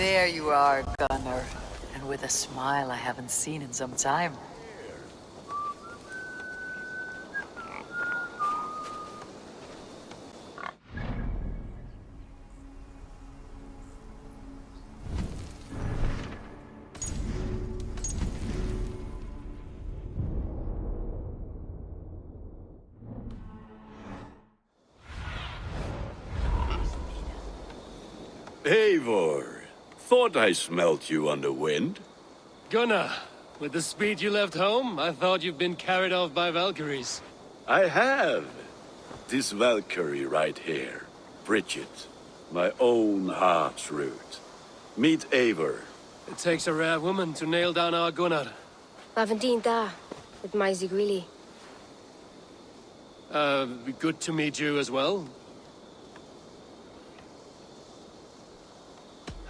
There you are, Gunnar. And with a smile I haven't seen in some time. Eivor, thought I smelt you on the wind. Gunnar, with the speed you left home, I thought you've been carried off by Valkyries. I have. This Valkyrie right here, Bridget, my own heart's root. Meet Eivor. It takes a rare woman to nail down our Gunnar. Lavendine da, with my Zigrili. Good to meet you as well.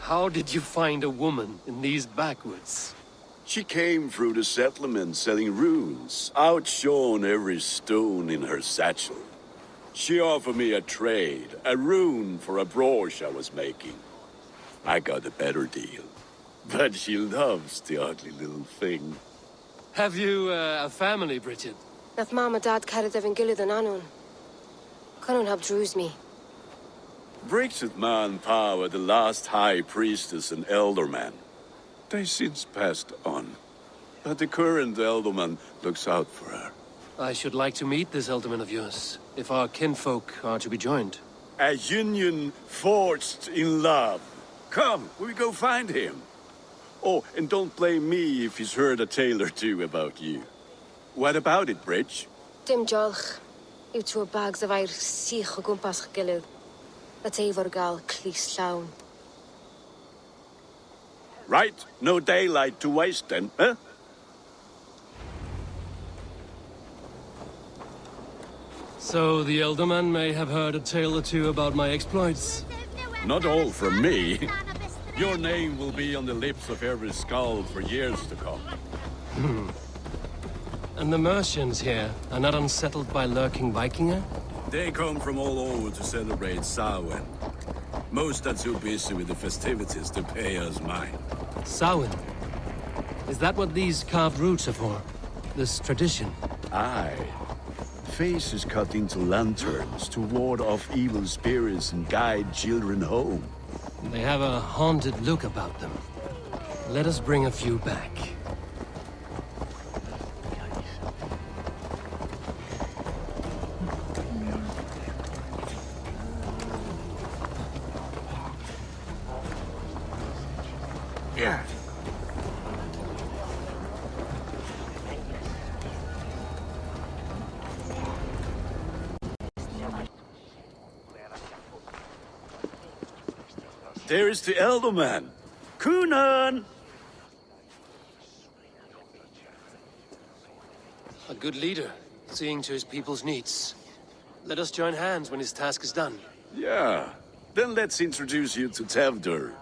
How did you find a woman in these backwoods? She came through the settlement selling runes, outshone every stone in her satchel. She offered me a trade, a rune for a brooch I was making. I got a better deal. But she loves the ugly little thing. Have you a family, Bridget? Nath mom and dad carried Evan Gillid and Anun. Cannon helped druise me. Bridget Man Power, the last high priestess and elderman. They since passed on. But the current elderman looks out for her. I should like to meet this elderman of yours, if our kinfolk are to be joined. A union forged in love. Come, we go find him. Oh, and don't blame me if he's heard a tale or two about you. What about it, Bridge? Dim jolch. You two bags of air sich o gwmpas Gillid. That's Eivor gal clis llawn. Right, no daylight to waste then, huh? So the elderman may have heard a tale or two about my exploits. Not all from me. Your name will be on the lips of every skull for years to come. And the Mercians here are not unsettled by lurking Vikinger? They come from all over to celebrate Samhain. Most are too busy with the festivities to pay us mind. Samhain? Is that what these carved roots are for? This tradition? Aye. Faces cut into lanterns to ward off evil spirits and guide children home. They have a haunted look about them. Let us bring a few back. Yeah. There is the elderman. Kunan! A good leader, seeing to his people's needs. Let us join hands when his task is done. Yeah. Then let's introduce you to Tevdur.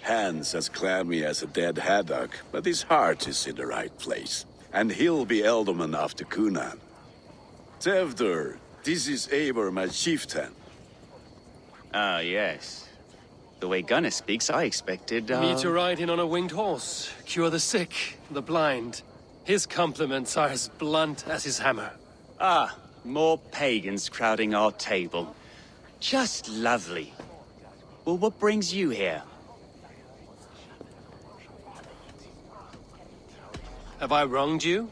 Hands as clammy as a dead haddock, but his heart is in the right place. And he'll be elderman after Kunan. Tevdur, this is Eivor, my chieftain. Ah, yes. The way Gunnar speaks, I expected, Me to ride in on a winged horse, cure the sick, the blind. His compliments are as blunt as his hammer. Ah, more pagans crowding our table. Just lovely. Well, what brings you here? Have I wronged you?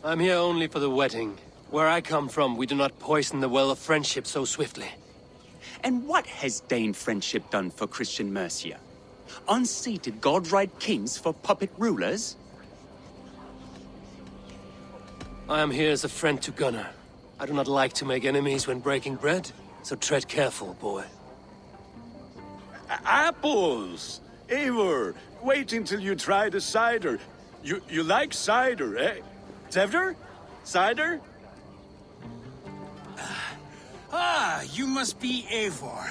I'm here only for the wedding. Where I come from, we do not poison the well of friendship so swiftly. And what has Dane friendship done for Christian Mercia? Unseated god-right kings for puppet rulers? I am here as a friend to Gunnar. I do not like to make enemies when breaking bread, so tread careful, boy. Apples! Eivor, wait until you try the cider. You like cider, eh? Tevdur? Cider? Ah, you must be Eivor.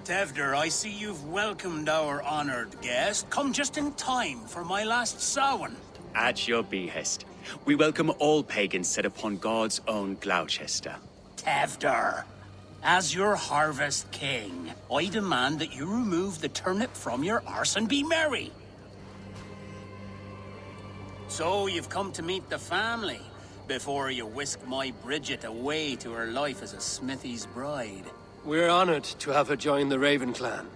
Tevdur, I see you've welcomed our honored guest. Come just in time for my last Samhain. At your behest. We welcome all pagans set upon God's own Gloucester. Tevdur, As your harvest king, I demand that you remove the turnip from your arse and be merry. So you've come to meet the family, before you whisk my Bridget away to her life as a smithy's bride. We're honored to have her join the Raven clan.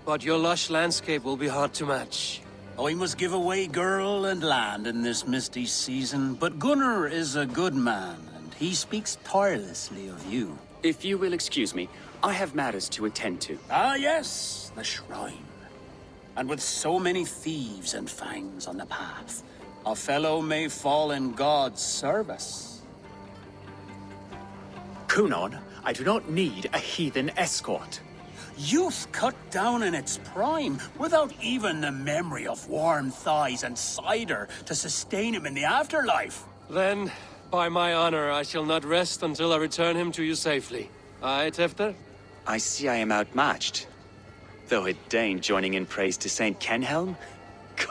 But your lush landscape will be hard to match. I must give away girl and land in this misty season, but Gunnar is a good man, and he speaks tirelessly of you. If you will excuse me, I have matters to attend to. Ah, yes, the shrine. And with so many thieves and fangs on the path, a fellow may fall in God's service. Kunon, I do not need a heathen escort. Youth cut down in its prime, without even the memory of warm thighs and cider to sustain him in the afterlife. Then, by my honor, I shall not rest until I return him to you safely. Aye, Tefter? I see I am outmatched. Though a Dane joining in praise to Saint Kenhelm,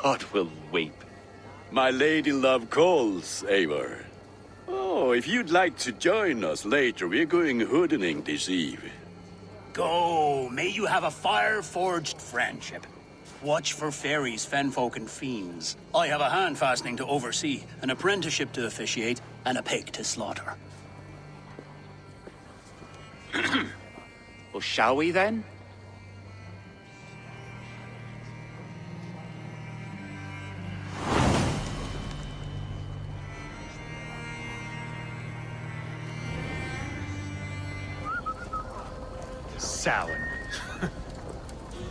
God will weep. My lady love calls, Eivor. Oh, if you'd like to join us later, we're going hoodening this eve. Go, may you have a fire-forged friendship. Watch for fairies, fenfolk, and fiends. I have a hand fastening to oversee, an apprenticeship to officiate, and a pig to slaughter. Well, shall we then? Samhain.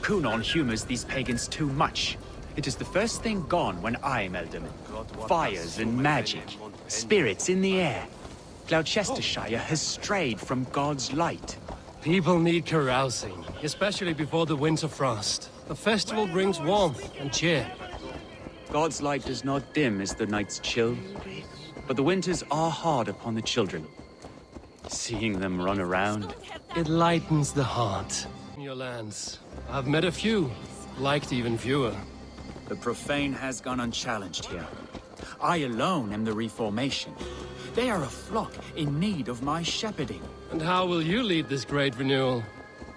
Kunon humors these pagans too much. It is the first thing gone when I am Alderman. Fires and magic, spirits in the air. Gloucestershire has strayed from God's light. People need carousing, especially before the winter frost. A festival brings warmth and cheer. God's light does not dim as the nights chill, but the winters are hard upon the children. Seeing them run around, It lightens the heart. Your lands. I've met a few, liked even fewer. the profane has gone unchallenged here. I alone am the reformation. They are a flock in need of my shepherding. And how will you lead this great renewal?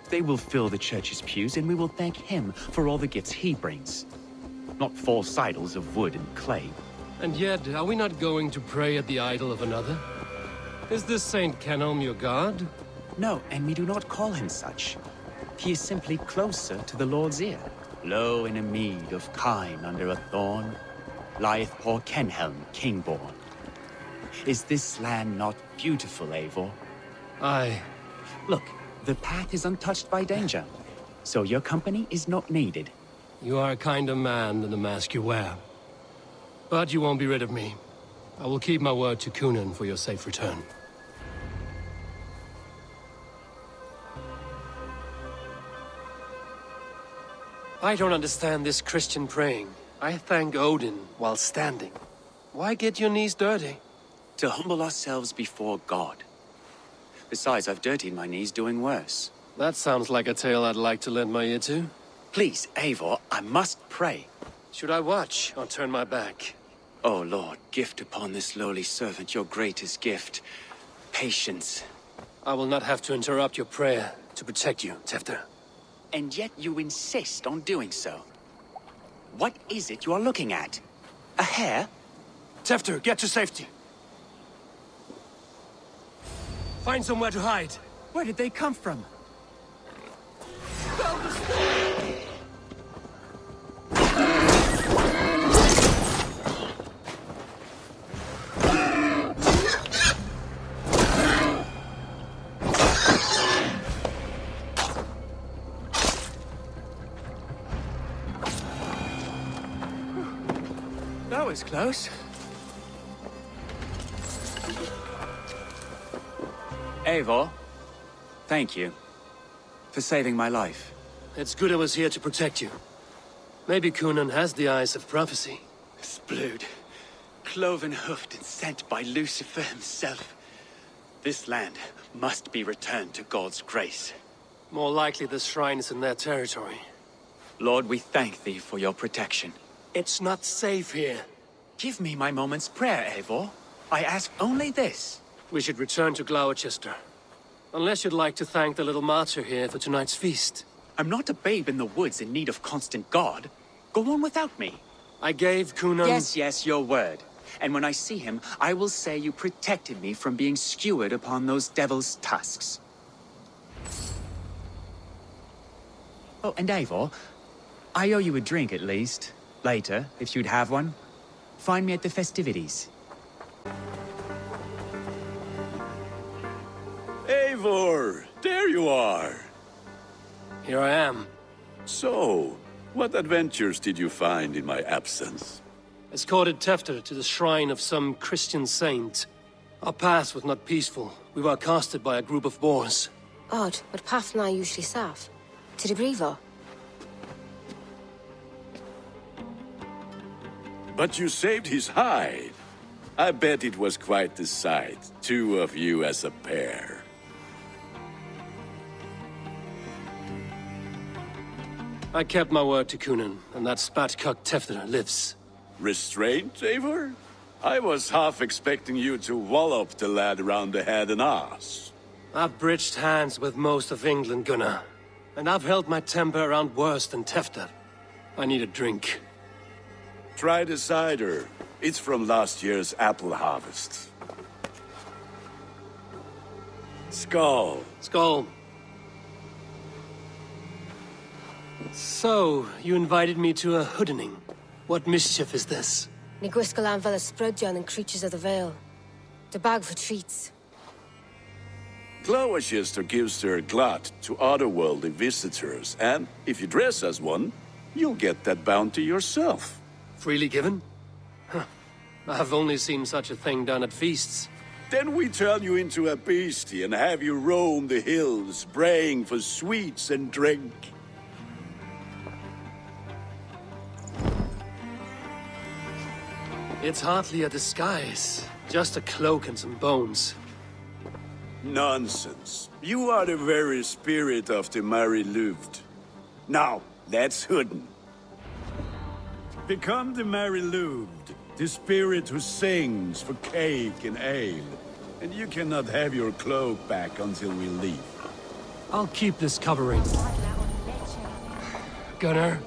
They will fill the church's pews, and we will thank him for all the gifts he brings. Not false idols of wood and clay. And yet, are we not going to pray at the idol of another? Is this Saint Kenelm your god? No, and we do not call him such. He is simply closer to the Lord's ear. Low in a mead of kine under a thorn, lieth poor Kenhelm, king-born. Is this land not beautiful, Eivor? Aye. Look, the path is untouched by danger, so your company is not needed. You are a kinder man than the mask you wear. But you won't be rid of me. I will keep my word to Kunan for your safe return. I don't understand this Christian praying. I thank Odin while standing. Why get your knees dirty? To humble ourselves before God. Besides, I've dirtied my knees doing worse. That sounds like a tale I'd like to lend my ear to. Please, Eivor, I must pray. Should I watch or turn my back? Oh Lord, gift upon this lowly servant your greatest gift. Patience. I will not have to interrupt your prayer to protect you, Tefter. And yet you insist on doing so. What is it you are looking at? A hare? Tefter, get to safety. Find somewhere to hide. Where did they come from? That was close. Eivor, thank you for saving my life. It's good I was here to protect you. Maybe Kunan has the eyes of prophecy. Splood, cloven-hoofed and sent by Lucifer himself. This land must be returned to God's grace. More likely the shrine is in their territory. Lord, we thank thee for your protection. It's not safe here. Give me my moment's prayer, Eivor. I ask only this. We should return to Gloucester. Unless you'd like to thank the little martyr here for tonight's feast. I'm not a babe in the woods in need of constant guard. Go on without me. I gave Kunan... Yes, your word. And when I see him, I will say you protected me from being skewered upon those devil's tusks. Oh, and Eivor, I owe you a drink at least. Later, if you'd have one. Find me at the festivities. Eivor, there you are. Here I am. So, what adventures did you find in my absence? Escorted Tefter to the shrine of some Christian saint. Our past was not peaceful. We were accosted by a group of boars. Odd, but path na usually safe. To the brievo. But you saved his hide. I bet it was quite the sight, two of you as a pair. I kept my word to Kunan, and that spatcock Tefter lives. Restraint, Eivor? I was half expecting you to wallop the lad around the head and ass. I've bridged hands with most of England, Gunnar. And I've held my temper around worse than Tefter. I need a drink. Try the cider. It's from last year's apple harvest. Skull. Skull. So, you invited me to a hoodening. What mischief is this? Ni gwisgalan fel ysbrydion and creatures of the Vale. The bag for treats. Gloucester gives their glut to otherworldly visitors, and if you dress as one, you'll get that bounty yourself. Freely given? Huh. I've only seen such a thing done at feasts. Then we turn you into a beastie and have you roam the hills, braying for sweets and drink. It's hardly a disguise. Just a cloak and some bones. Nonsense. You are the very spirit of the Mary Louved. Now, let's hooden. Become the Mary Louved, the spirit who sings for cake and ale. And you cannot have your cloak back until we leave. I'll keep this covering. Gunnar,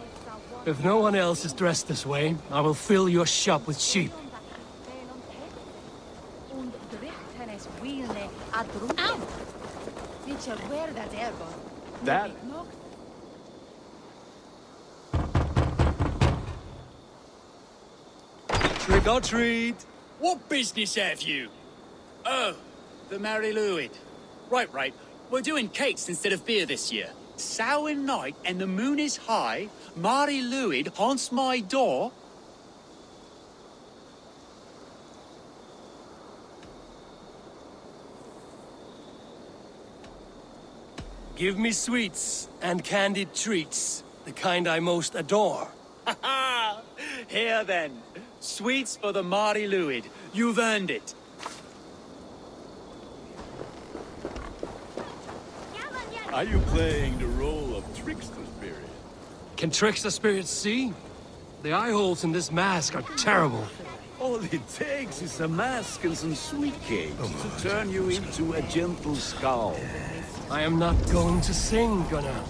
if no one else is dressed this way, I will fill your shop with sheep. That... Trick or treat! What business have you? Oh, the Mary Louid. Right. We're doing cakes instead of beer this year. Sour night and the moon is high. Mary Louid haunts my door. Give me sweets and candied treats, the kind I most adore. Ha ha! Here then, sweets for the Mary Louid. You've earned it. Are you playing the role of trickster spirit? Can trickster spirits see? The eye holes in this mask are terrible. All it takes is a mask and some sweet cakes to turn you into a gentle skull. I am not going to sing, Gunnar.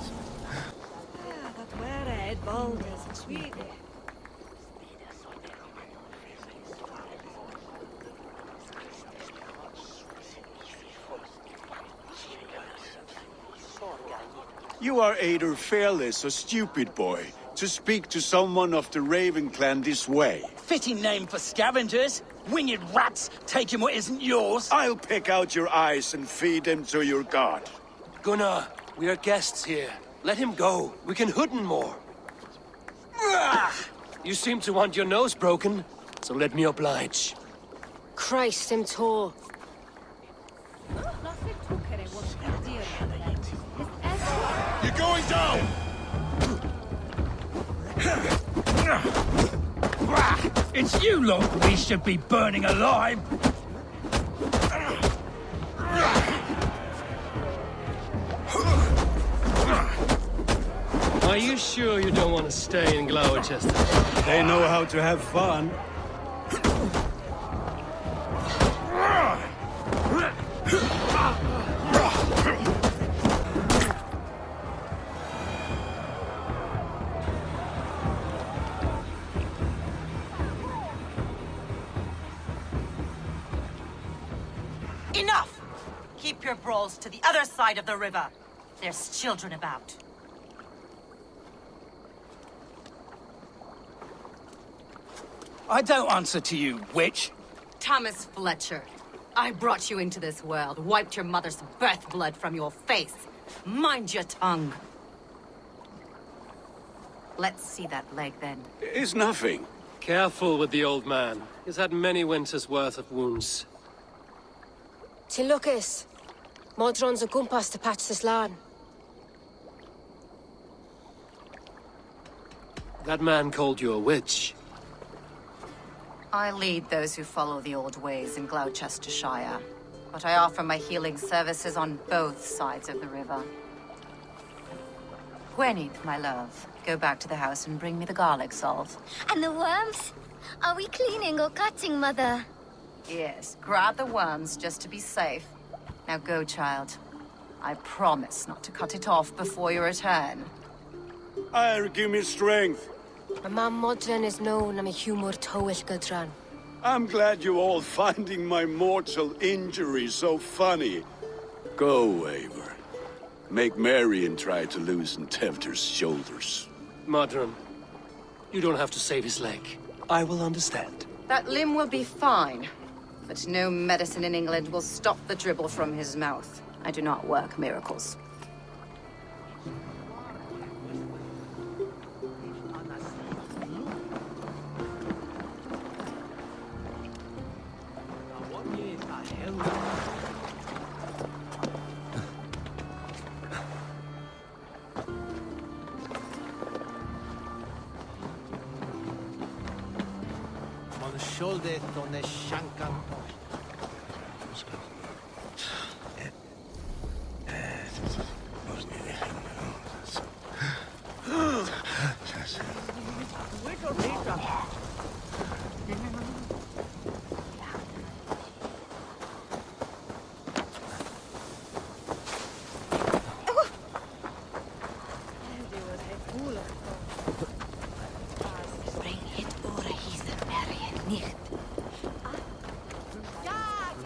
You are either fearless or stupid, boy, to speak to someone of the Raven clan this way. Fitting name for scavengers. Winged rats taking what isn't yours. I'll pick out your eyes and feed them to your god. Gunnar, we are guests here. Let him go. We can hooden more. You seem to want your nose broken, so let me oblige. Christ, him tall. You're going down! It's you lot we should be burning alive. Are you sure you don't want to stay in Gloucester? They know how to have fun. Keep your brawls to the other side of the river. There's children about. I don't answer to you, witch. Thomas Fletcher, I brought you into this world, wiped your mother's birth blood from your face. Mind your tongue. Let's see that leg, then. It's nothing. Careful with the old man. He's had many winters' worth of wounds. Till Lucas. Modron's a gumpas to patch this lawn. That man called you a witch. I lead those who follow the old ways in Gloucestershire, but I offer my healing services on both sides of the river. Gweneth, my love, go back to the house and bring me the garlic salt. And the worms? Are we cleaning or cutting, Mother? Yes, grab the worms just to be safe. Now go, child. I promise not to cut it off before you return. Give me strength. My mam Modron is known am a humor towel Gudran. I'm glad you all finding my mortal injury so funny. Go, Eivor. Make Marion try to loosen Tevter's shoulders. Modron, you don't have to save his leg. I will understand. That limb will be fine, but no medicine in England will stop the dribble from his mouth. I do not work miracles.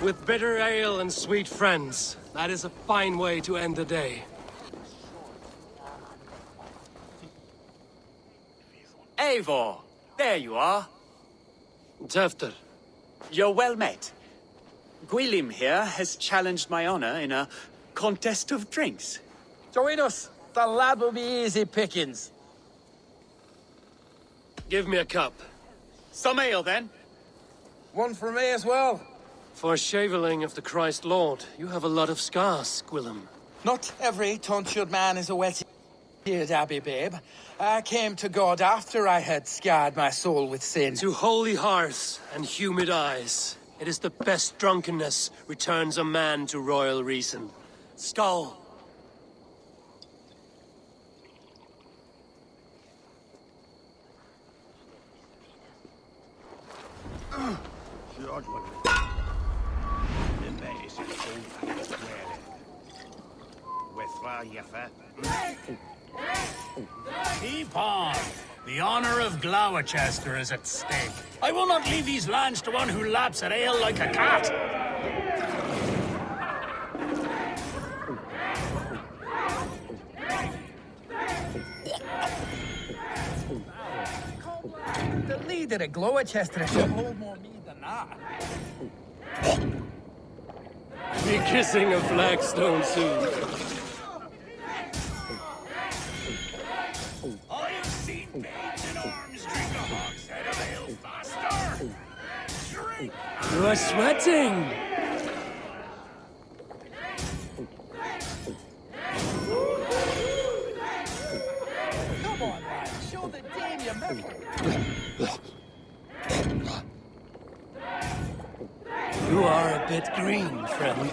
With bitter ale and sweet friends, that is a fine way to end the day. Eivor, there you are. Tefter, You're well met. Gwilym here has challenged my honor in a contest of drinks. Join us. The lad will be easy pickings. give me a cup. Some ale, then. One for me as well. For shaveling of the Christ Lord, you have a lot of scars, Gwillem. Not every tonsured man is a wet-eared Abbey, babe. I came to God after I had scarred my soul with sin. To holy hearths and humid eyes, it is the best drunkenness returns a man to royal reason. Skull. Keep on. The honor of Gloucester is at stake. I will not leave these lands to one who laps at ale like a cat. The leader of Gloucester should hold more mead than that. Be kissing a flagstone soon. I have seen babes in arms drink a hogshead of ale faster. Drink! You are sweating! Come on, lad. Show the dame your mettle. You are a bit green, friend.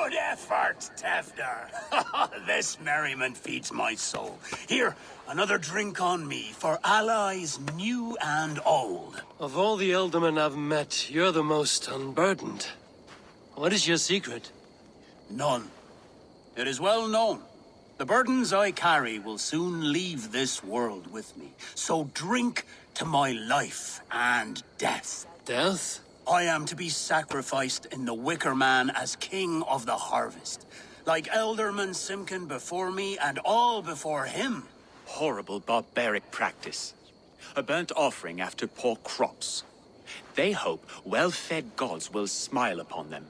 Good effort, Tefder. This merriment feeds my soul. Here, another drink on me for allies new and old. Of all the Eldermen I've met, you're the most unburdened. What is your secret? None. It is well known. The burdens I carry will soon leave this world with me. So drink to my life and death. Death? I am to be sacrificed in the Wicker Man as king of the harvest. Like Elderman Simkin before me and all before him. Horrible barbaric practice. A burnt offering after poor crops. They hope well-fed gods will smile upon them.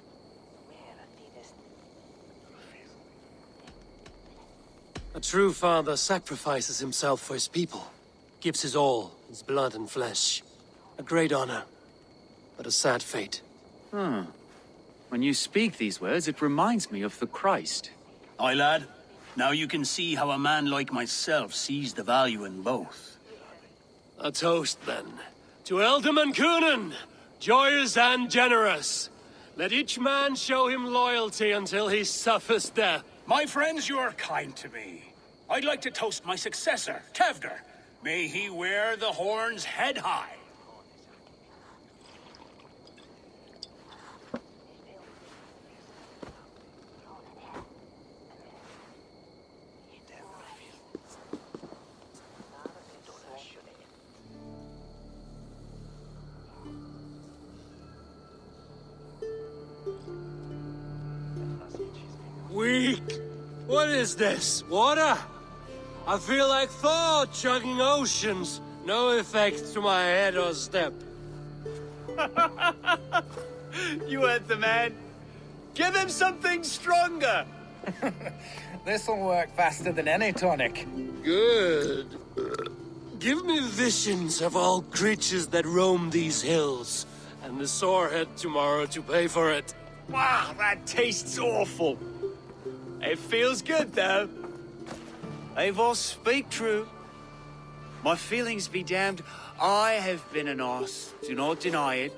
A true father sacrifices himself for his people. Gives his all, his blood and flesh. A great honor, but a sad fate. When you speak these words, it reminds me of the Christ. Aye, lad. Now you can see how a man like myself sees the value in both. A toast, then. To Elderman Coonan, joyous and generous. Let each man show him loyalty until he suffers death. My friends, you are kind to me. I'd like to toast my successor, Tevder. May he wear the horns head high. Weak! What is this? Water? I feel like Thor chugging oceans. No effect to my head or step. You heard the man. Give him something stronger. This'll work faster than any tonic. Good. Give me visions of all creatures that roam these hills, and the sorehead tomorrow to pay for it. Wow, that tastes awful. It feels good, though. Eivor, speak true. My feelings be damned. I have been an arse, do not deny it.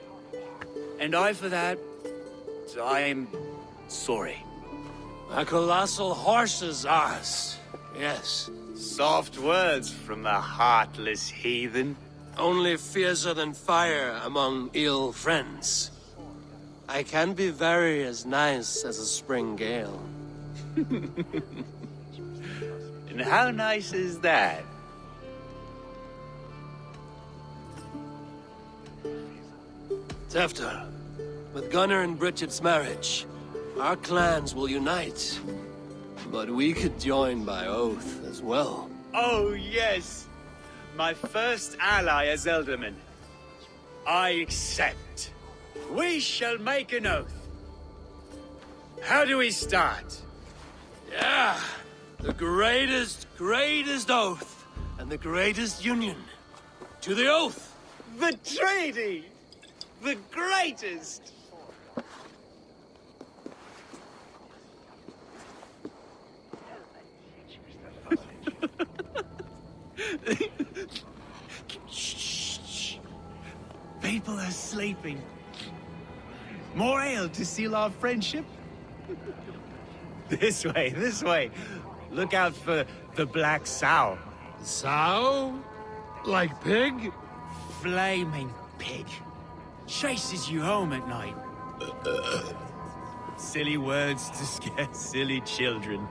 And I, for that, I am sorry. A colossal horse's arse. Yes. Soft words from the heartless heathen. Only fiercer than fire among ill friends. I can be very as nice as a spring gale. And how nice is that? Tefter, with Gunnar and Bridget's marriage, our clans will unite. But we could join by oath as well. Oh, yes. My first ally as Elderman. I accept. We shall make an oath. How do we start? Yeah, the greatest oath, and the greatest union. To the oath! The treaty! The greatest! Shh. People are sleeping. More ale to seal our friendship? This way. Look out for the black sow. Sow? Like pig? Flaming pig. Chases you home at night. Silly words to scare silly children.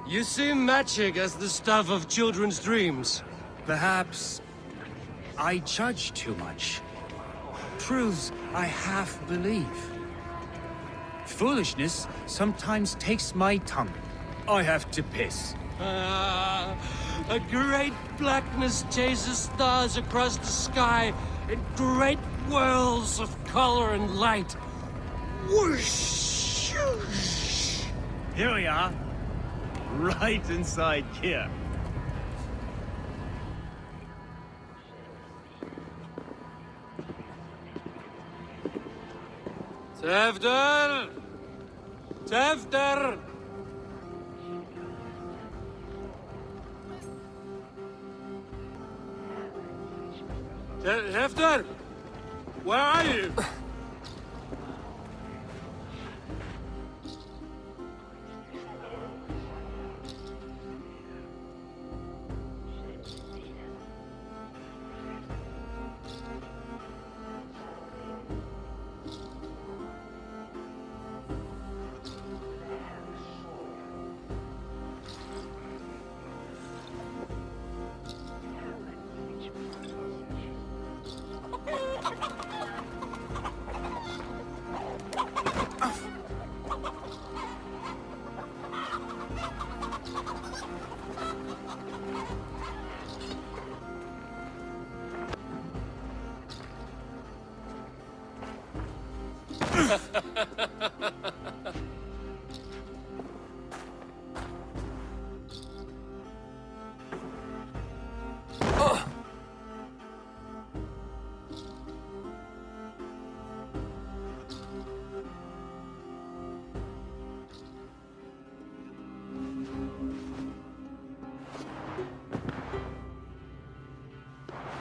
You see magic as the stuff of children's dreams. Perhaps I judge too much. Truths I half believe. Foolishness sometimes takes my tongue. I have to piss. A great blackness chases stars across the sky in great whirls of color and light. Whoosh! Here we are. Right inside here. Tefder! Tefder! Tefder! Where are you?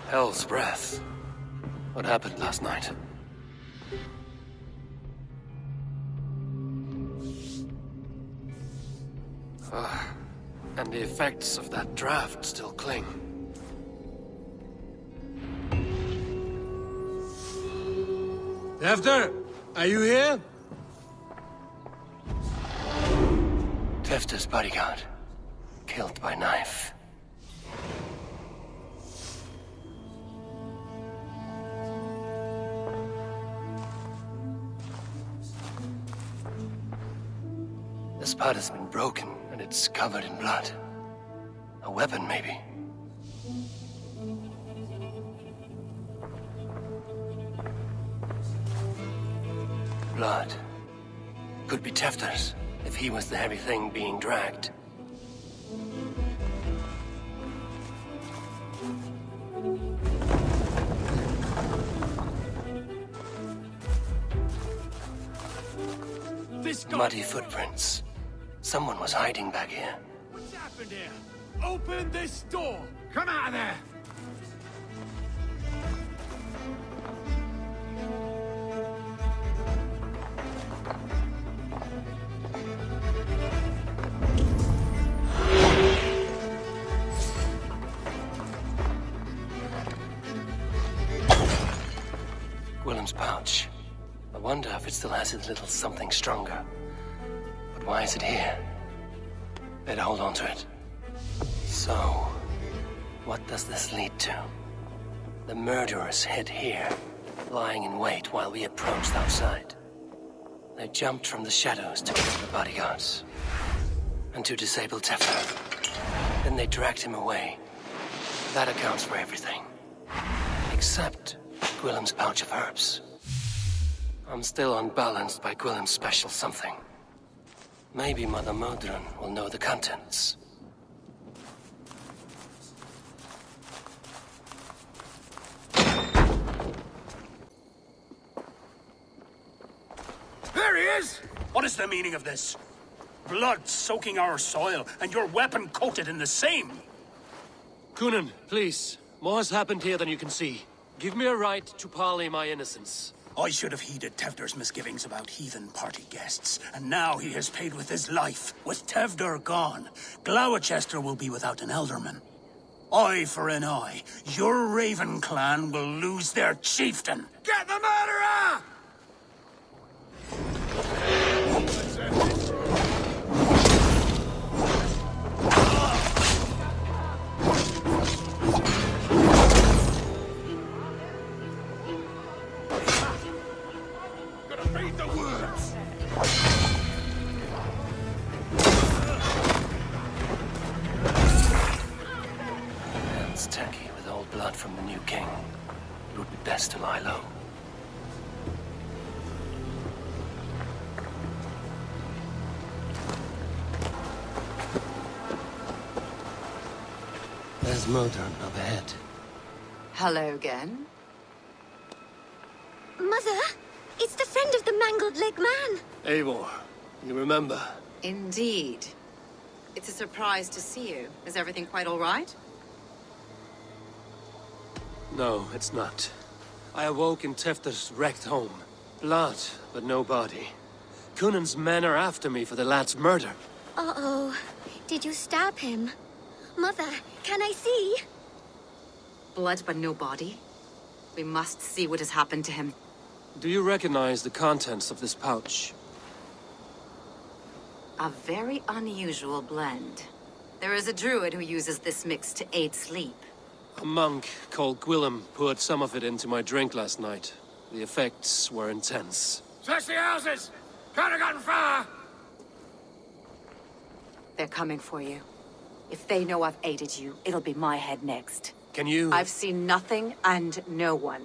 Hell's breath. What happened last night? And the effects of that draft still cling. Tefter, are you here? Tefter's bodyguard. Killed by knife. The spot has been broken, and it's covered in blood. A weapon, maybe. Blood. Could be Tefter's, if he was the heavy thing being dragged. Muddy footprints. Someone was hiding back here. What's happened here? Open this door! Come out of there! Willem's pouch. I wonder if it still has his little something stronger. But why is it here? Better hold on to it. So, what does this lead to? The murderers hid here, lying in wait while we approached outside. They jumped from the shadows to kill the bodyguards. And to disable Tefter. Then they dragged him away. That accounts for everything. Except Gwillem's pouch of herbs. I'm still unbalanced by Gwillem's special something. Maybe Mother Modron will know the contents. There he is! What is the meaning of this? Blood soaking our soil, and your weapon coated in the same! Coonan, please. More has happened here than you can see. Give me a right to parley my innocence. I should have heeded Tevder's misgivings about heathen party guests, and now he has paid with his life. With Tevder gone, Gloucester will be without an elderman. Eye for an eye, your Raven clan will lose their chieftain. Get the murderer! It's tacky with old blood from the new king. It would be best to lie low. There's Modron up ahead. Hello again. Mother, it's the friend of the mangled leg man. Eivor, you remember? Indeed. It's a surprise to see you. Is everything quite all right? No, it's not. I awoke in Tefter's wrecked home. Blood, but no body. Coonan's men are after me for the lad's murder. Uh-oh. Did you stab him? Mother, can I see? Blood but no body? We must see what has happened to him. Do you recognize the contents of this pouch? A very unusual blend. There is a druid who uses this mix to aid sleep. A monk called Gwillem poured some of it into my drink last night. The effects were intense. Search the houses! Can't have gotten far! They're coming for you. If they know I've aided you, it'll be my head next. Can you... I've seen nothing and no one.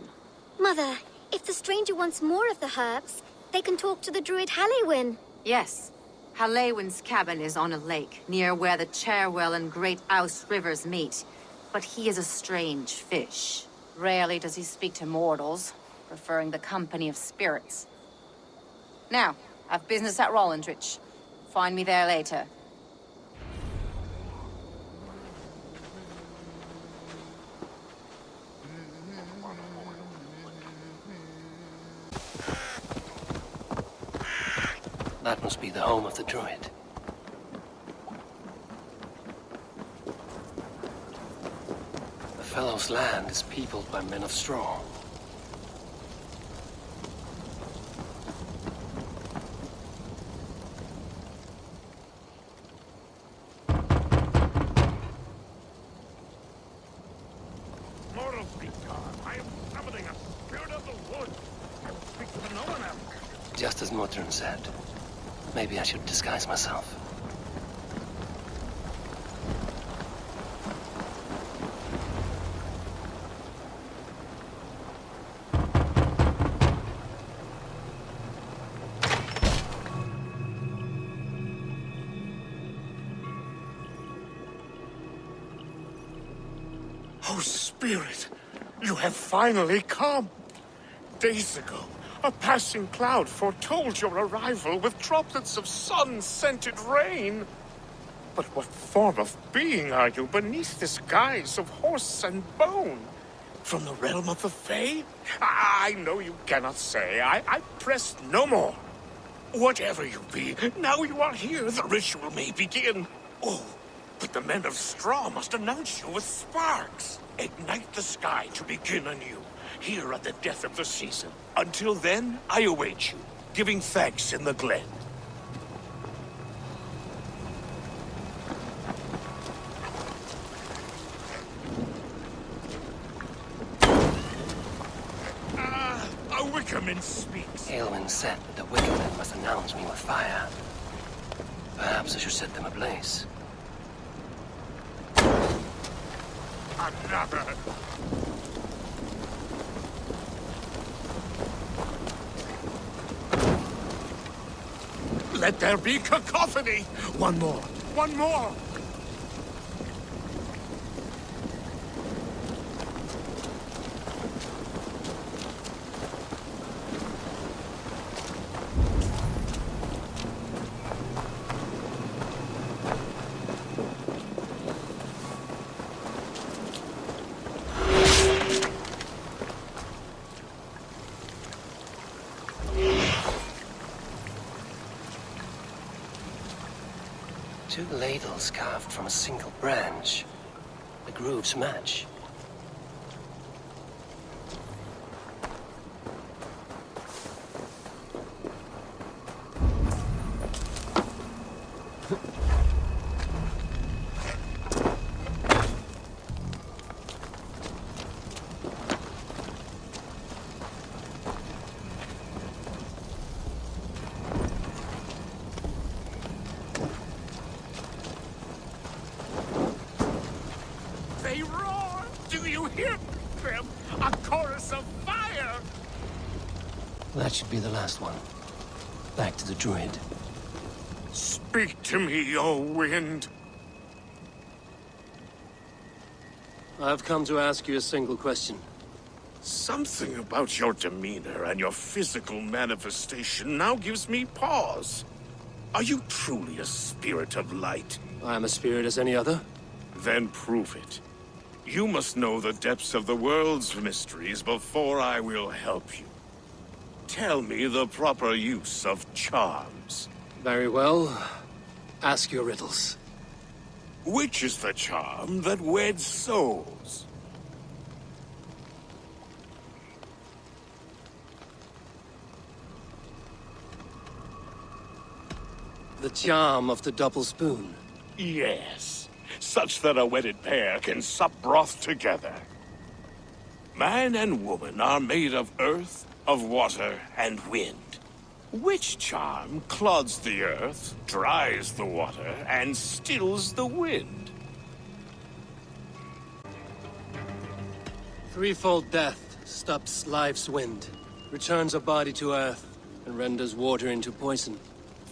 Mother, if the stranger wants more of the herbs, They can talk to the druid Halliwyn. Yes. Halewin's cabin is on a lake, near where the Cherwell and Great Ouse rivers meet. But he is a strange fish. Rarely does he speak to mortals, preferring the company of spirits. Now, I've business at Rollindrich. Find me there later. That must be the home of the druid. The fellow's land is peopled by men of straw. Just as Modron said. Maybe I should disguise myself. Oh, Spirit, you have finally come. Days ago, a passing cloud foretold your arrival with droplets of sun-scented rain. But what form of being are you beneath this guise of horse and bone? From the realm of the Fae? I know you cannot say. I press no more. Whatever you be, now you are here, the ritual may begin. Oh, but the men of straw must announce you with sparks. Ignite the sky to begin anew, here at the death of the season. Until then, I await you, giving thanks in the glen. A Wickerman speaks. Aylwin said that the Wickermen must announce me with fire. Perhaps I should set them ablaze. Another. Let there be cacophony! One more! One more! Two ladles carved from a single branch. The grooves match. They roar! Do you hear them? A chorus of fire! That should be the last one. Back to the druid. Speak to me, O wind. I've come to ask you a single question. Something about your demeanor and your physical manifestation now gives me pause. Are you truly a spirit of light? I am a spirit as any other. Then prove it. You must know the depths of the world's mysteries before I will help you. Tell me the proper use of charms. Very well. Ask your riddles. Which is the charm that weds souls? The charm of the double spoon. Yes, such that a wedded pair can sup broth together. Man and woman are made of earth, of water, and wind. Which charm clods the earth, dries the water, and stills the wind? Threefold death stops life's wind, returns a body to earth, and renders water into poison.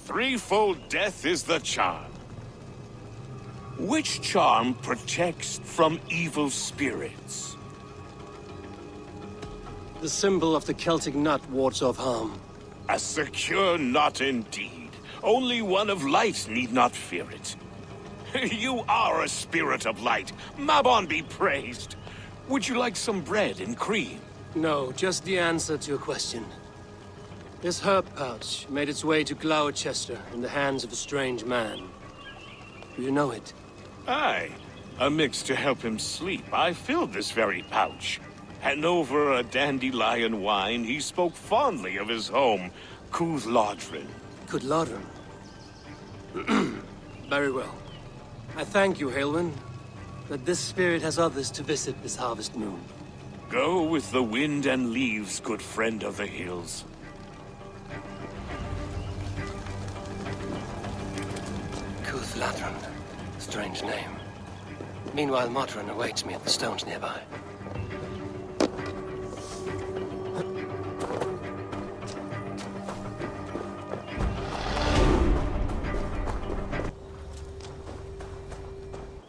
Threefold death is the charm. Which charm protects from evil spirits? The symbol of the Celtic nut wards off harm. A secure knot indeed. Only one of light need not fear it. You are a spirit of light. Mabon be praised. Would you like some bread and cream? No, just the answer to your question. This herb pouch made its way to Gloucester in the hands of a strange man. Do you know it? Aye. A mix to help him sleep. I filled this very pouch. And over a dandelion wine, he spoke fondly of his home, Cooth-Lodrin. Cooth-Lodrin? Very well. I thank you, Halwyn, that this spirit has others to visit this harvest moon. Go with the wind and leaves, good friend of the hills. Cooth-Lodrin. Strange name. Meanwhile, Modron awaits me at the stones nearby.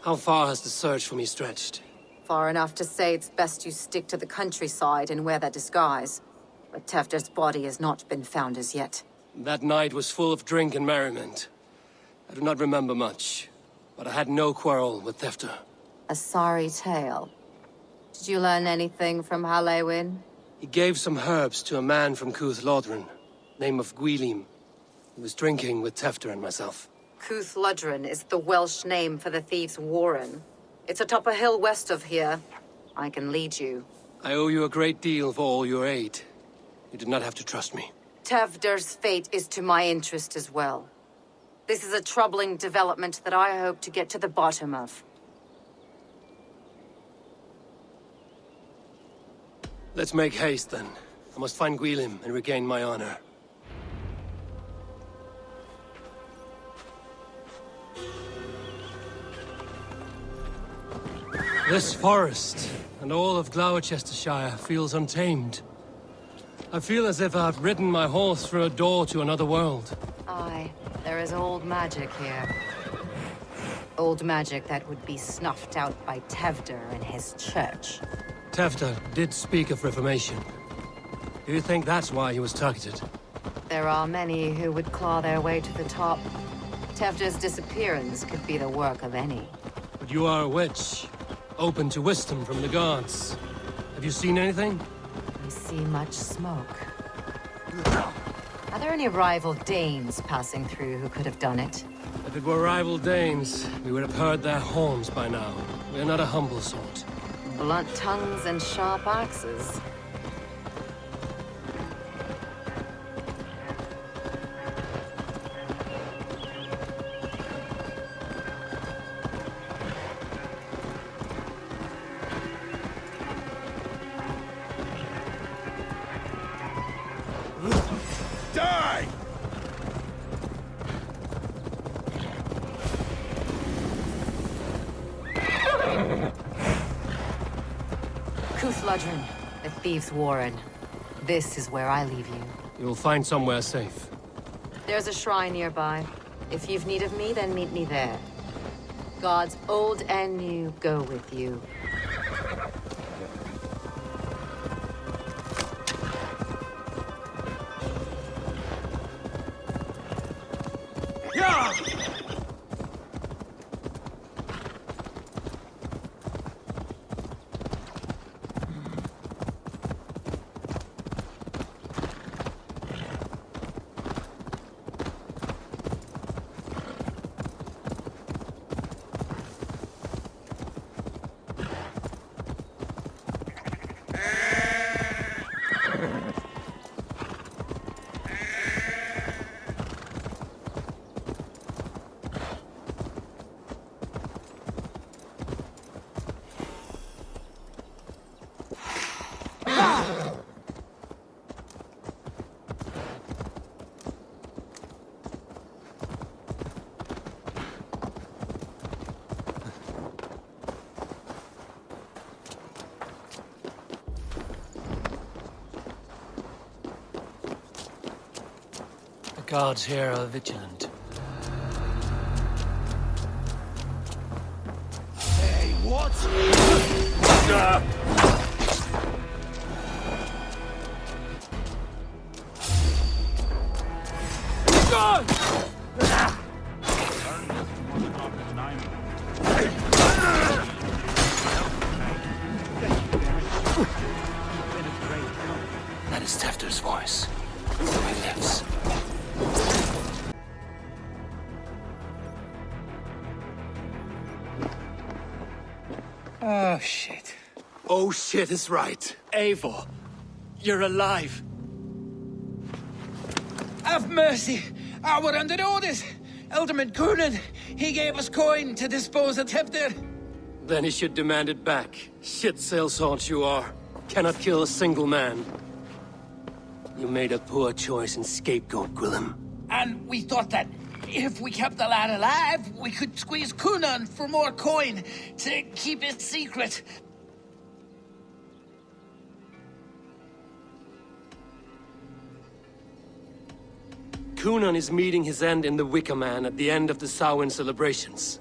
How far has the search for me stretched? Far enough to say it's best you stick to the countryside and wear that disguise. But Tefder's body has not been found as yet. That night was full of drink and merriment. I do not remember much, but I had no quarrel with Tefder. A sorry tale. Did you learn anything from Halewyn? He gave some herbs to a man from Cooth-Lodrin, name of Gwylim. He was drinking with Tefder and myself. Cooth-Lodrin is the Welsh name for the thieves' warren. It's atop a hill west of here. I can lead you. I owe you a great deal for all your aid. You did not have to trust me. Tefder's fate is to my interest as well. This is a troubling development that I hope to get to the bottom of. Let's make haste, then. I must find Gwylim and regain my honor. This forest, and all of Gloucestershire, feels untamed. I feel as if I've ridden my horse through a door to another world. Aye, there is old magic here. Old magic that would be snuffed out by Tefder and his church. Tefder did speak of reformation. Do you think that's why he was targeted? There are many who would claw their way to the top. Tefder's disappearance could be the work of any. But you are a witch, open to wisdom from the gods. Have you seen anything? I see much smoke. Are there any rival Danes passing through who could have done it? If it were rival Danes, we would have heard their horns by now. We are not a humble sort. Blunt tongues and sharp axes. Die! Cooth-Lodrin, the thieves' warren. This is where I leave you. You'll find somewhere safe. There's a shrine nearby. If you've need of me, then meet me there. Gods old and new go with you. Guards here are vigilant. Hey, what? That is Tefter's voice. So he lives. Oh, shit. Oh shit is right. Eivor, you're alive. Have mercy! We're under orders! Alderman Coonan, he gave us coin to dispose of Tefter. Then he should demand it back. Shit sail salt you are. Cannot kill a single man. You made a poor choice in scapegoat, Gwillem. And we thought that if we kept the lad alive, we could squeeze Coonan for more coin to keep it secret. Coonan is meeting his end in the Wicker Man at the end of the Samhain celebrations.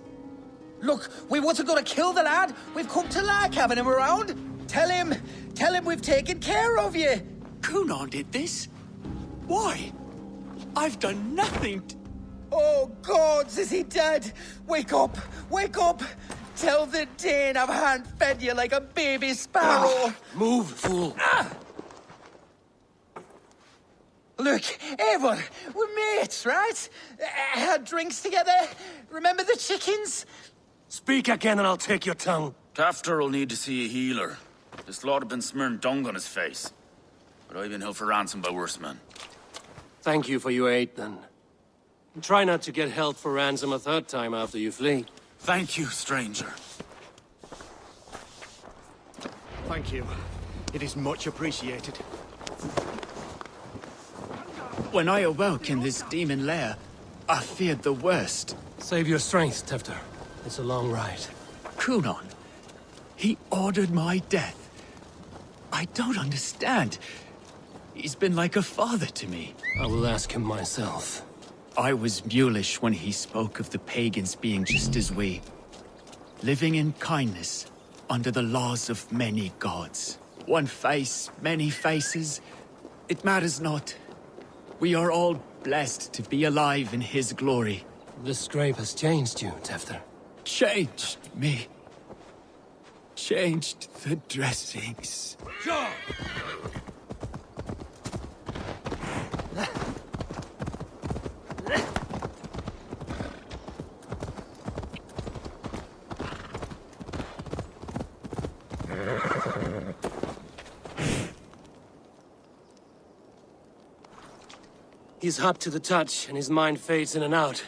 Look, we wasn't gonna kill the lad. We've come to like having him around. Tell him we've taken care of you. Coonan did this? Why? I've done nothing Oh, gods, is he dead? Wake up! Wake up! Tell the Dane I've hand-fed you like a baby sparrow! Move, fool! Look, Eivor, we're mates, right? Had drinks together. Remember the chickens? Speak again and I'll take your tongue. Tafter will need to see a healer. This lord have been smearing dung on his face. But I've been held for ransom by worse men. Thank you for your aid, then. And try not to get held for ransom a third time after you flee. Thank you, stranger. Thank you. It is much appreciated. When I awoke in this demon lair, I feared the worst. Save your strength, Tefter. It's a long ride. Coonan, he ordered my death. I don't understand. He's been like a father to me. I will ask him myself. I was mulish when he spoke of the pagans being just as we. Living in kindness, under the laws of many gods. One face, many faces. It matters not. We are all blessed to be alive in his glory. The scrape has changed you, Tefter. Changed me. Changed the dressings. Sure. He's hot to the touch, and his mind fades in and out.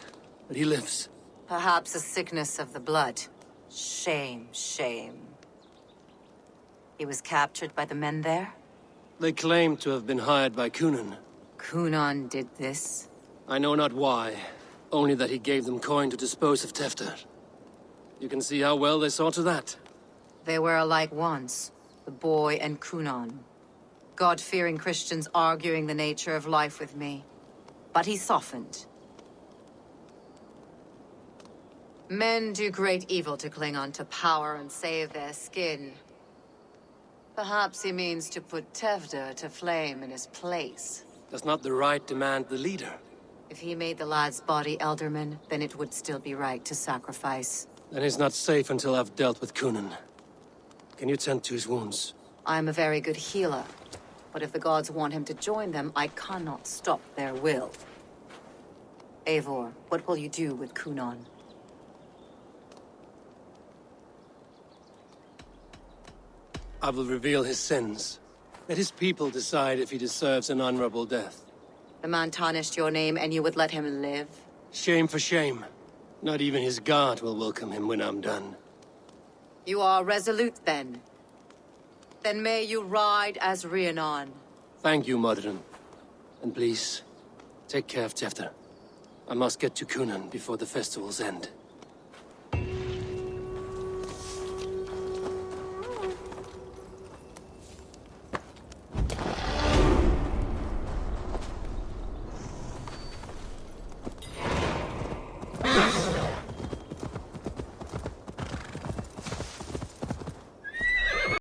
But he lives. Perhaps a sickness of the blood. Shame, shame. He was captured by the men there? They claim to have been hired by Coonan. Coonan did this? I know not why. Only that he gave them coin to dispose of Tefter. You can see how well they saw to that. They were alike once, the boy and Coonan. God-fearing Christians arguing the nature of life with me. But he softened. Men do great evil to cling on to power and save their skin. Perhaps he means to put Tefter to flame in his place. Does not the right demand the leader? If he made the lad's body Elderman, then it would still be right to sacrifice. Then he's not safe until I've dealt with Coonan. Can you tend to his wounds? I am a very good healer. But if the gods want him to join them, I cannot stop their will. Eivor, what will you do with Coonan? I will reveal his sins. Let his people decide if he deserves an honorable death. The man tarnished your name and you would let him live? Shame for shame. Not even his guard will welcome him when I'm done. You are resolute, then. Then may you ride as Rhiannon. Thank you, Modern. And please, take care of Tefter. I must get to Coonan before the festivals end.